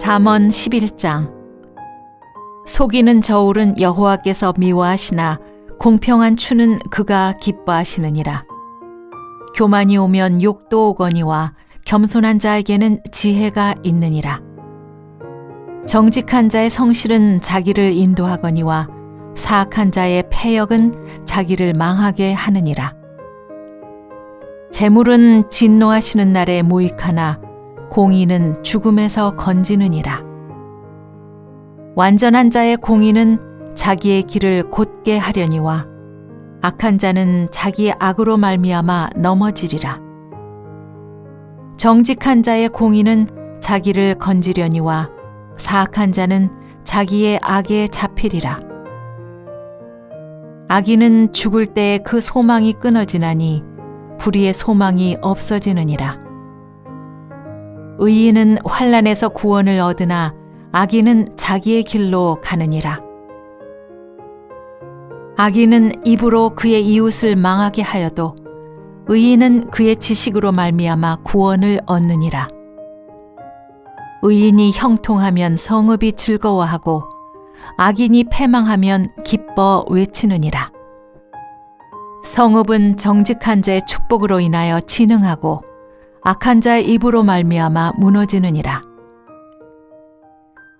잠언 11장. 속이는 저울은 여호와께서 미워하시나 공평한 추는 그가 기뻐하시느니라. 교만이 오면 욕도 오거니와 겸손한 자에게는 지혜가 있느니라. 정직한 자의 성실은 자기를 인도하거니와 사악한 자의 패역은 자기를 망하게 하느니라. 재물은 진노하시는 날에 무익하나 공의는 죽음에서 건지느니라. 완전한 자의 공의는 자기의 길을 곧게 하려니와 악한 자는 자기의 악으로 말미암아 넘어지리라. 정직한 자의 공의는 자기를 건지려니와 사악한 자는 자기의 악에 잡히리라. 악인은 죽을 때에 그 소망이 끊어지나니 불의의 소망이 없어지느니라. 의인은 환난에서 구원을 얻으나 악인은 자기의 길로 가느니라. 악인은 입으로 그의 이웃을 망하게 하여도 의인은 그의 지식으로 말미암아 구원을 얻느니라. 의인이 형통하면 성읍이 즐거워하고 악인이 패망하면 기뻐 외치느니라. 성읍은 정직한 자의 축복으로 인하여 진흥하고 악한 자의 입으로 말미암아 무너지느니라.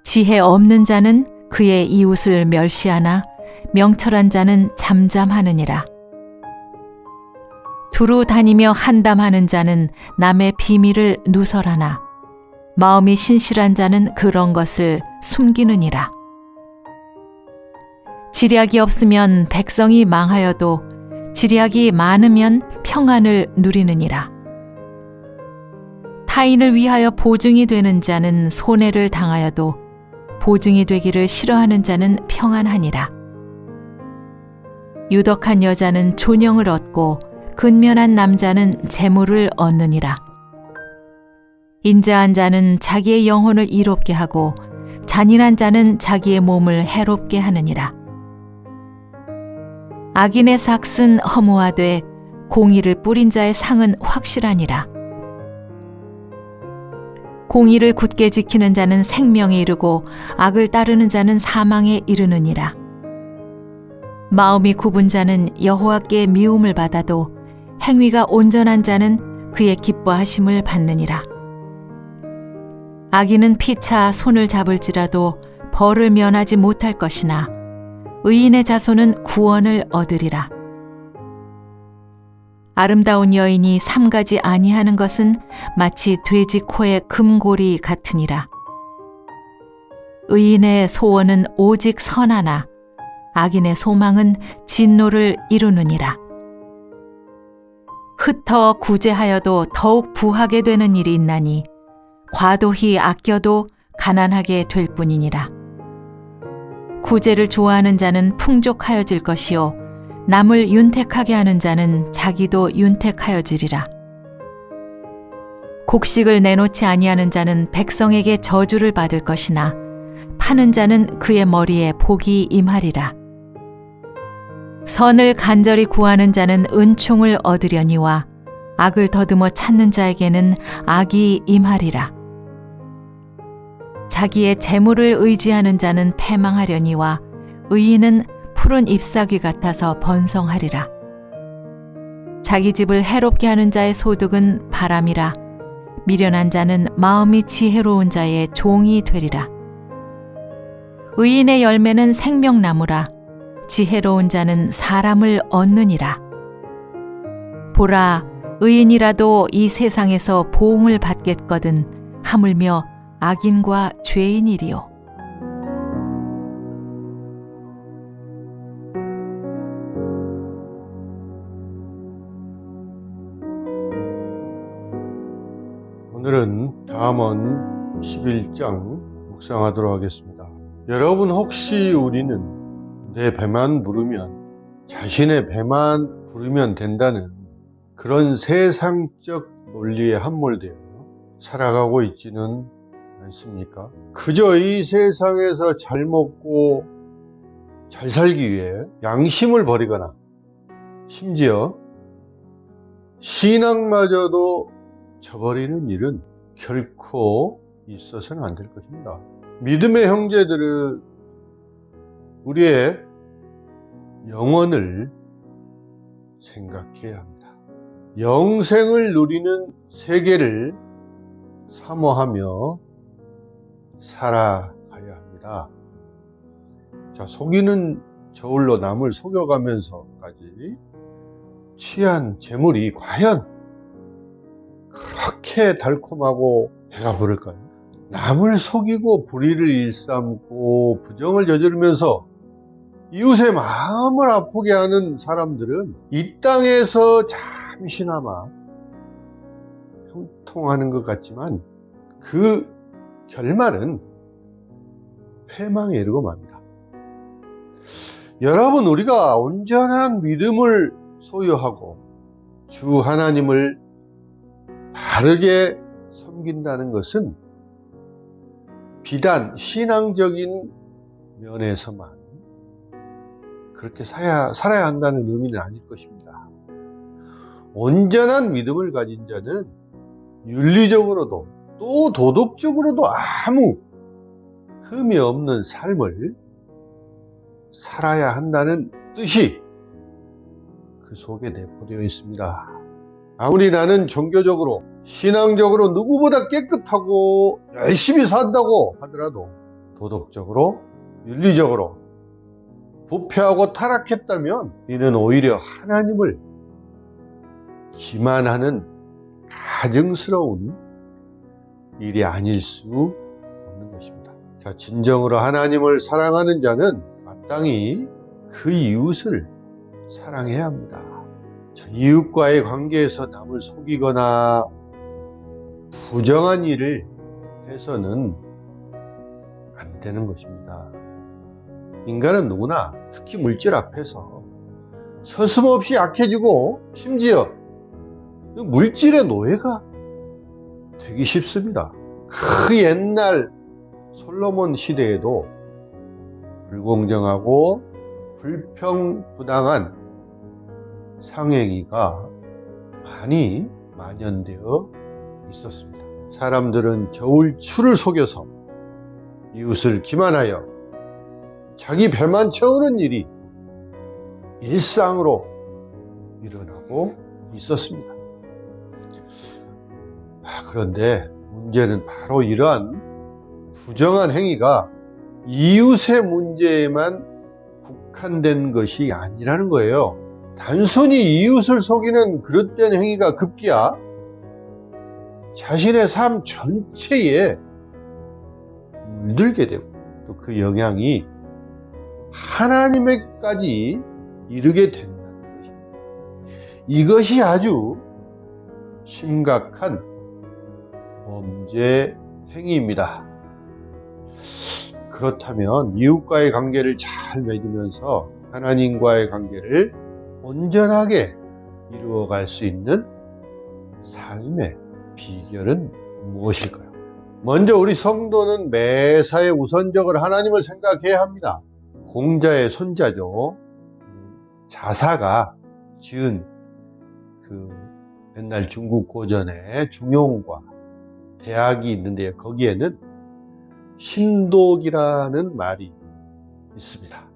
지혜 없는 자는 그의 이웃을 멸시하나 명철한 자는 잠잠하느니라. 두루 다니며 한담하는 자는 남의 비밀을 누설하나 마음이 신실한 자는 그런 것을 숨기느니라. 지략이 없으면 백성이 망하여도 지략이 많으면 평안을 누리느니라. 타인을 위하여 보증이 되는 자는 손해를 당하여도 보증이 되기를 싫어하는 자는 평안하니라. 유덕한 여자는 존영을 얻고 근면한 남자는 재물을 얻느니라. 인자한 자는 자기의 영혼을 이롭게 하고 잔인한 자는 자기의 몸을 해롭게 하느니라. 악인의 삭은 허무하되 공의를 뿌린 자의 상은 확실하니라. 공의를 굳게 지키는 자는 생명에 이르고 악을 따르는 자는 사망에 이르느니라. 마음이 굽은 자는 여호와께 미움을 받아도 행위가 온전한 자는 그의 기뻐하심을 받느니라. 악인은 피차 손을 잡을지라도 벌을 면하지 못할 것이나 의인의 자손은 구원을 얻으리라. 아름다운 여인이 삼가지 아니하는 것은 마치 돼지 코의 금고리 같으니라. 의인의 소원은 오직 선하나 악인의 소망은 진노를 이루느니라. 흩어 구제하여도 더욱 부하게 되는 일이 있나니 과도히 아껴도 가난하게 될 뿐이니라. 구제를 좋아하는 자는 풍족하여질 것이요 남을 윤택하게 하는 자는 자기도 윤택하여지리라. 곡식을 내놓지 아니하는 자는 백성에게 저주를 받을 것이나 파는 자는 그의 머리에 복이 임하리라. 선을 간절히 구하는 자는 은총을 얻으려니와 악을 더듬어 찾는 자에게는 악이 임하리라. 자기의 재물을 의지하는 자는 패망하려니와 의인은 푸른 잎사귀 같아서 번성하리라. 자기 집을 해롭게 하는 자의 소득은 바람이라. 미련한 자는 마음이 지혜로운 자의 종이 되리라. 의인의 열매는 생명나무라. 지혜로운 자는 사람을 얻느니라. 보라, 의인이라도 이 세상에서 보응을 받겠거든 하물며 악인과 죄인이리요. 오늘은 잠언 11장 묵상하도록 하겠습니다. 여러분, 혹시 우리는 내 배만 부르면, 자신의 배만 부르면 된다는 그런 세상적 논리에 함몰되어 살아가고 있지는 않습니까? 그저 이 세상에서 잘 먹고 잘 살기 위해 양심을 버리거나 심지어 신앙마저도 저버리는 일은 결코 있어서는 안 될 것입니다. 믿음의 형제들은 우리의 영혼을 생각해야 합니다. 영생을 누리는 세계를 사모하며 살아가야 합니다. 자, 속이는 저울로 남을 속여가면서까지 취한 재물이 과연 그렇게 달콤하고 배가 부를까요? 남을 속이고 불의를 일삼고 부정을 저지르면서 이웃의 마음을 아프게 하는 사람들은 이 땅에서 잠시나마 형통하는 것 같지만 그 결말은 패망에 이르고 맙니다. 여러분, 우리가 온전한 믿음을 소유하고 주 하나님을 바르게 섬긴다는 것은 비단 신앙적인 면에서만 그렇게 살아야 한다는 의미는 아닐 것입니다. 온전한 믿음을 가진 자는 윤리적으로도 또 도덕적으로도 아무 흠이 없는 삶을 살아야 한다는 뜻이 그 속에 내포되어 있습니다. 아무리 나는 종교적으로 신앙적으로 누구보다 깨끗하고 열심히 산다고 하더라도 도덕적으로 윤리적으로 부패하고 타락했다면 이는 오히려 하나님을 기만하는 가증스러운 일이 아닐 수 없는 것입니다. 자, 진정으로 하나님을 사랑하는 자는 마땅히 그 이웃을 사랑해야 합니다. 자, 이웃과의 관계에서 남을 속이거나 부정한 일을 해서는 안 되는 것입니다. 인간은 누구나 특히 물질 앞에서 서슴없이 약해지고 심지어 물질의 노예가 되기 쉽습니다. 그 옛날 솔로몬 시대에도 불공정하고 불평부당한 상행위가 많이 만연되어 있었습니다. 사람들은 저울추를 속여서 이웃을 기만하여 자기 배만 채우는 일이 일상으로 일어나고 있었습니다. 그런데 문제는 바로 이러한 부정한 행위가 이웃의 문제에만 국한된 것이 아니라는 거예요. 단순히 이웃을 속이는 그릇된 행위가 급기야 자신의 삶 전체에 물들게 되고 또 그 영향이 하나님에게까지 이르게 된다는 것입니다. 이것이 아주 심각한 범죄 행위입니다. 그렇다면 이웃과의 관계를 잘 맺으면서 하나님과의 관계를 온전하게 이루어갈 수 있는 삶의 비결은 무엇일까요? 먼저 우리 성도는 매사에 우선적으로 하나님을 생각해야 합니다. 공자의 손자죠. 자사가 지은 그 옛날 중국 고전에 중용과 대학이 있는데요. 거기에는 신독이라는 말이 있습니다.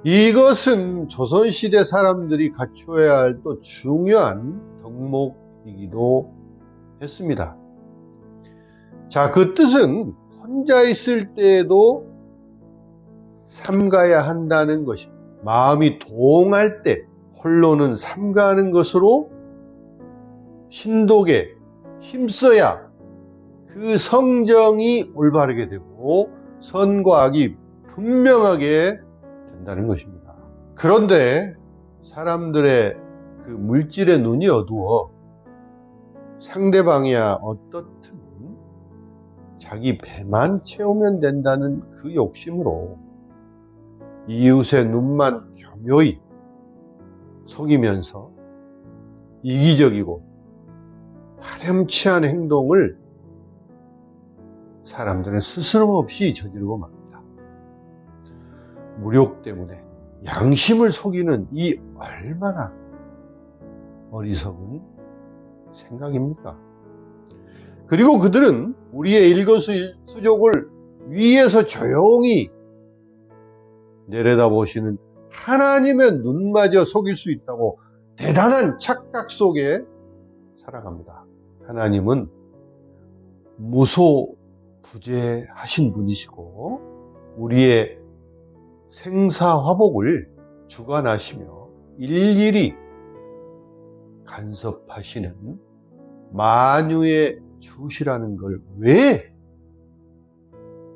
이것은 조선시대 사람들이 갖추어야 할 또 중요한 덕목이기도 했습니다. 자, 그 뜻은 혼자 있을 때에도 삼가야 한다는 것입니다. 마음이 동할 때 홀로는 삼가는 것으로 신독에 힘써야 그 성정이 올바르게 되고 선과 악이 분명하게 된다는 것입니다. 그런데 사람들의 그 물질의 눈이 어두워 상대방이야 어떻든 자기 배만 채우면 된다는 그 욕심으로 이웃의 눈만 교묘히 속이면서 이기적이고 파렴치한 행동을 사람들은 스스럼 없이 저지르고 맙니다. 무력 때문에 양심을 속이는 이 얼마나 어리석은 생각입니까? 그리고 그들은 우리의 일거수일투족을 위에서 조용히 내려다보시는 하나님의 눈마저 속일 수 있다고 대단한 착각 속에 살아갑니다. 하나님은 무소부재하신 분이시고 우리의 생사화복을 주관하시며 일일이 간섭하시는 만유의 주시라는 걸 왜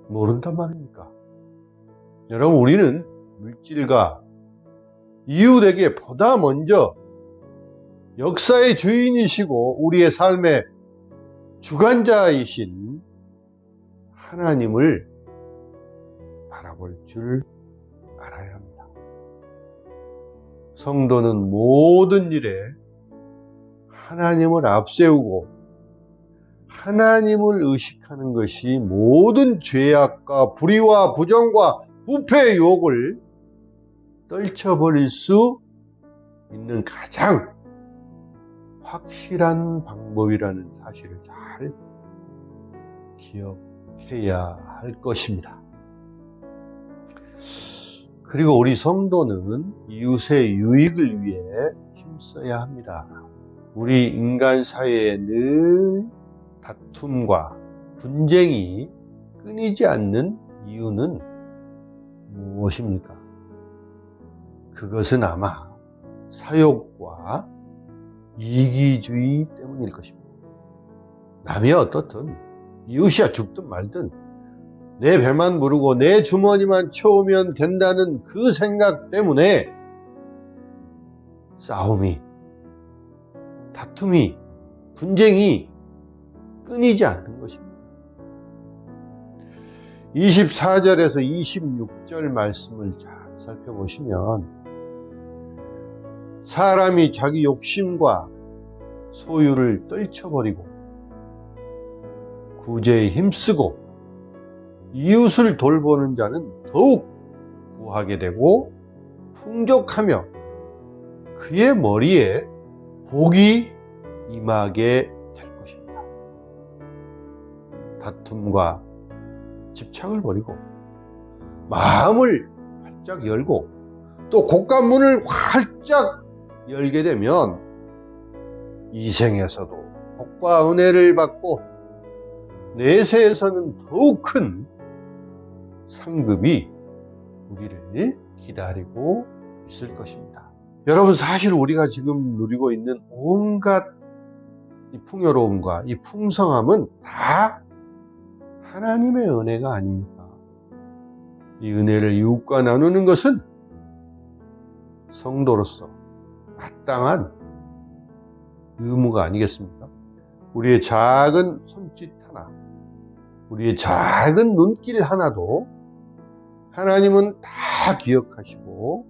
모른단 말입니까? 여러분, 우리는 물질과 이웃에게 보다 먼저 역사의 주인이시고 우리의 삶의 주관자이신 하나님을 바라볼 줄 알아야 합니다. 성도는 모든 일에 하나님을 앞세우고 하나님을 의식하는 것이 모든 죄악과 불의와 부정과 부패의 유혹을 떨쳐버릴 수 있는 가장 확실한 방법이라는 사실을 잘 기억해야 할 것입니다. 그리고 우리 성도는 이웃의 유익을 위해 힘써야 합니다. 우리 인간 사회에 늘 다툼과 분쟁이 끊이지 않는 이유는 무엇입니까? 그것은 아마 사욕과 이기주의 때문일 것입니다. 남이 어떻든 이웃이야 죽든 말든 내 배만 부르고 내 주머니만 채우면 된다는 그 생각 때문에 싸움이, 다툼이, 분쟁이 끊이지 않는 것입니다. 24절에서 26절 말씀을 잘 살펴보시면 사람이 자기 욕심과 소유를 떨쳐버리고 구제에 힘쓰고 이웃을 돌보는 자는 더욱 부하게 되고 풍족하며 그의 머리에 복이 임하게 될 것입니다. 다툼과 집착을 버리고 마음을 활짝 열고 또 곶감문을 활짝 열게 되면 이 생에서도 복과 은혜를 받고 내세에서는 더욱 큰 상급이 우리를 기다리고 있을 것입니다. 여러분, 사실 우리가 지금 누리고 있는 온갖 이 풍요로움과 이 풍성함은 다 하나님의 은혜가 아닙니까? 이 은혜를 이웃과 나누는 것은 성도로서 마땅한 의무가 아니겠습니까? 우리의 작은 손짓 하나, 우리의 작은 눈길 하나도 하나님은 다 기억하시고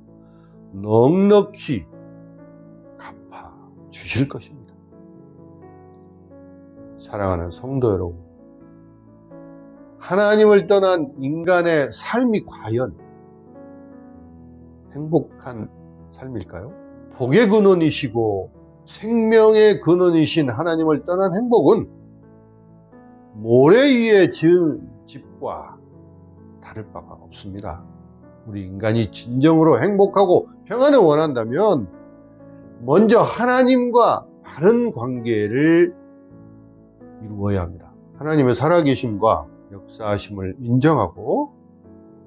넉넉히 갚아 주실 것입니다. 사랑하는 성도 여러분, 하나님을 떠난 인간의 삶이 과연 행복한 삶일까요? 복의 근원이시고 생명의 근원이신 하나님을 떠난 행복은 모래 위에 지은 집과 다를 바가 없습니다. 우리 인간이 진정으로 행복하고 평안을 원한다면 먼저 하나님과 바른 관계를 이루어야 합니다. 하나님의 살아계심과 역사하심을 인정하고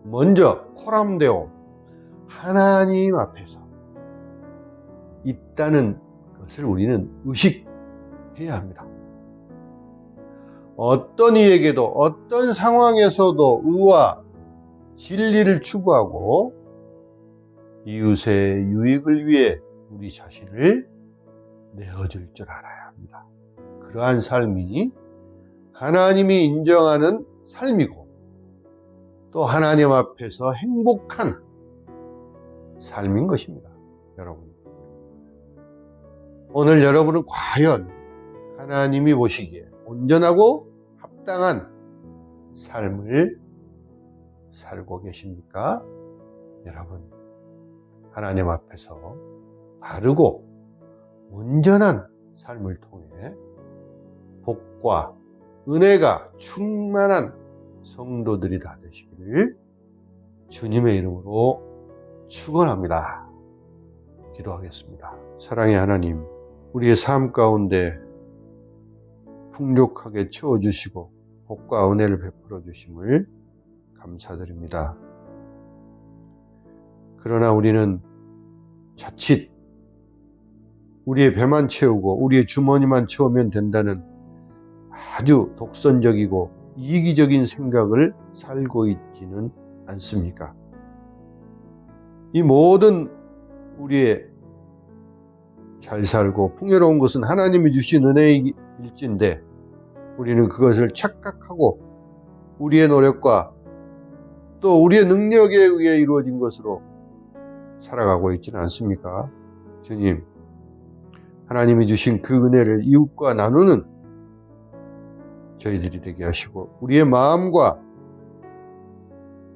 먼저 호람되어 하나님 앞에서 있다는 것을 우리는 의식해야 합니다. 어떤 이에게도 어떤 상황에서도 의와 진리를 추구하고 이웃의 유익을 위해 우리 자신을 내어줄 줄 알아야 합니다. 그러한 삶이 하나님이 인정하는 삶이고 또 하나님 앞에서 행복한 삶인 것입니다. 여러분, 오늘 여러분은 과연 하나님이 보시기에 온전하고 합당한 삶을 살고 계십니까? 여러분, 하나님 앞에서 바르고 온전한 삶을 통해 복과 은혜가 충만한 성도들이 다 되시기를 주님의 이름으로 축원합니다. 기도하겠습니다. 사랑의 하나님, 우리의 삶 가운데 풍족하게 채워주시고 복과 은혜를 베풀어 주심을 감사드립니다. 그러나 우리는 자칫 우리의 배만 채우고 우리의 주머니만 채우면 된다는 아주 독선적이고 이기적인 생각을 살고 있지는 않습니까? 이 모든 우리의 잘 살고 풍요로운 것은 하나님이 주신 은혜일진데 우리는 그것을 착각하고 우리의 노력과 또 우리의 능력에 의해 이루어진 것으로 살아가고 있지는 않습니까? 주님, 하나님이 주신 그 은혜를 이웃과 나누는 저희들이 되게 하시고 우리의 마음과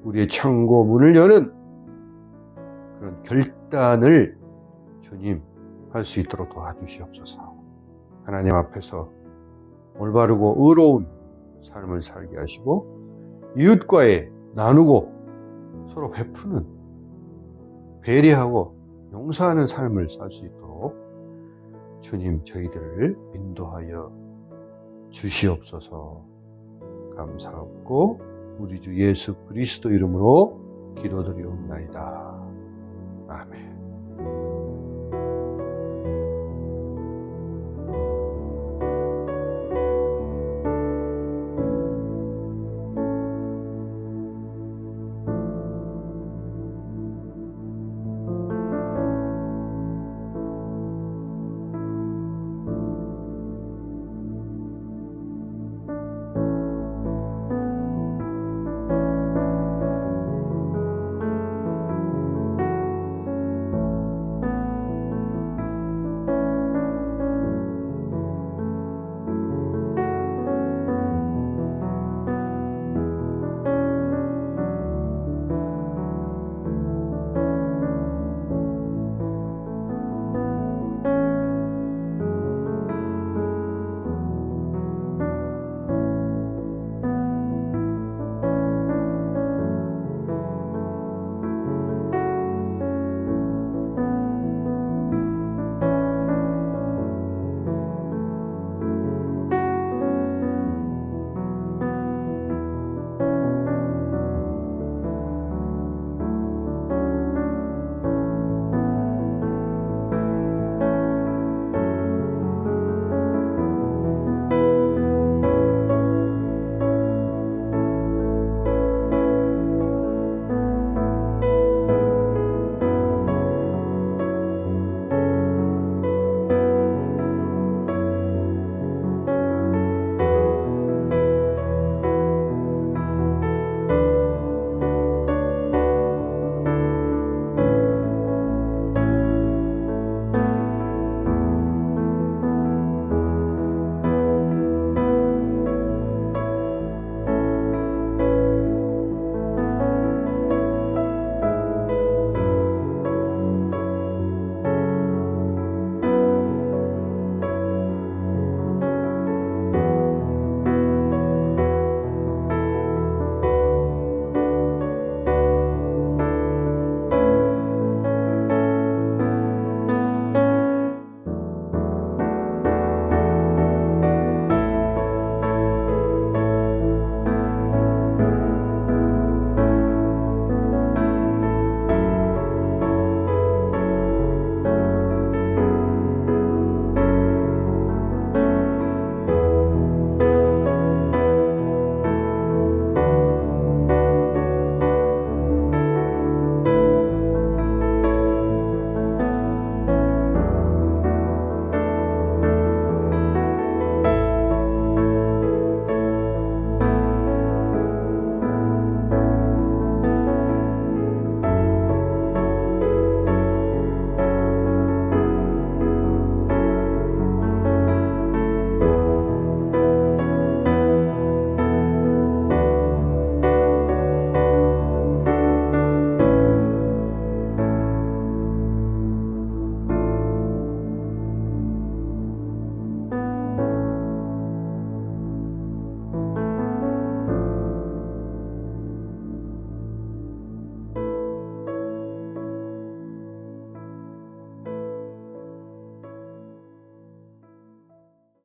우리의 창고 문을 여는 그런 결단을 주님 할 수 있도록 도와주시옵소서. 하나님 앞에서 올바르고 의로운 삶을 살게 하시고 이웃과의 나누고 서로 베푸는 배려하고 용서하는 삶을 살 수 있도록 주님 저희들을 인도하여 주시옵소서. 감사하고 우리 주 예수 그리스도 이름으로 기도드리옵나이다. 아멘.